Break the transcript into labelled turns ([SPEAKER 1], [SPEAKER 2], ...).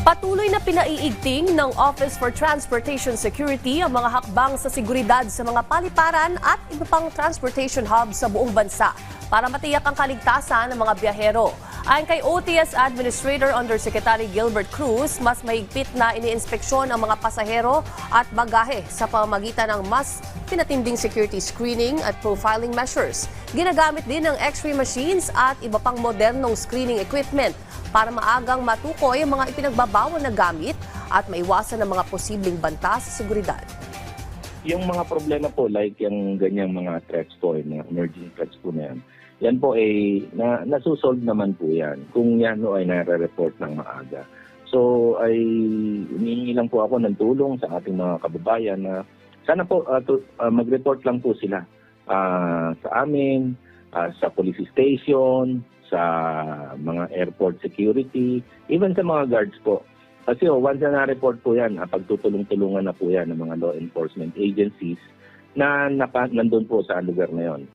[SPEAKER 1] Patuloy na pinaiigting ng Office for Transportation Security ang mga hakbang sa seguridad sa mga paliparan at iba pang transportation hubs sa buong bansa para matiyak ang kaligtasan ng mga biyahero. Ayon kay OTS Administrator Undersecretary Gilbert Cruz, mas mahigpit na iniinspeksyon ang mga pasahero at bagahe sa pamamagitan ng mas pinatinding security screening at profiling measures. Ginagamit din ng X-ray machines at iba pang modernong screening equipment para maagang matukoy ang mga ipinagbabawal na gamit at maiwasan ang mga posibleng banta sa seguridad.
[SPEAKER 2] Yung mga problema po like yung ganyang mga threats po, yung emerging threats po na yan po ay nasusolve naman po yan kung yan ay nare-report ng maaga. So ay humihingi lang po ako ng tulong sa ating mga kababayan na sana po mag-report lang po sila sa amin, sa police station, sa mga airport security, even sa mga guards po. Kasi once na na-report po yan, pagtutulong-tulungan na po yan ng mga law enforcement agencies na nandun po sa lugar na yon.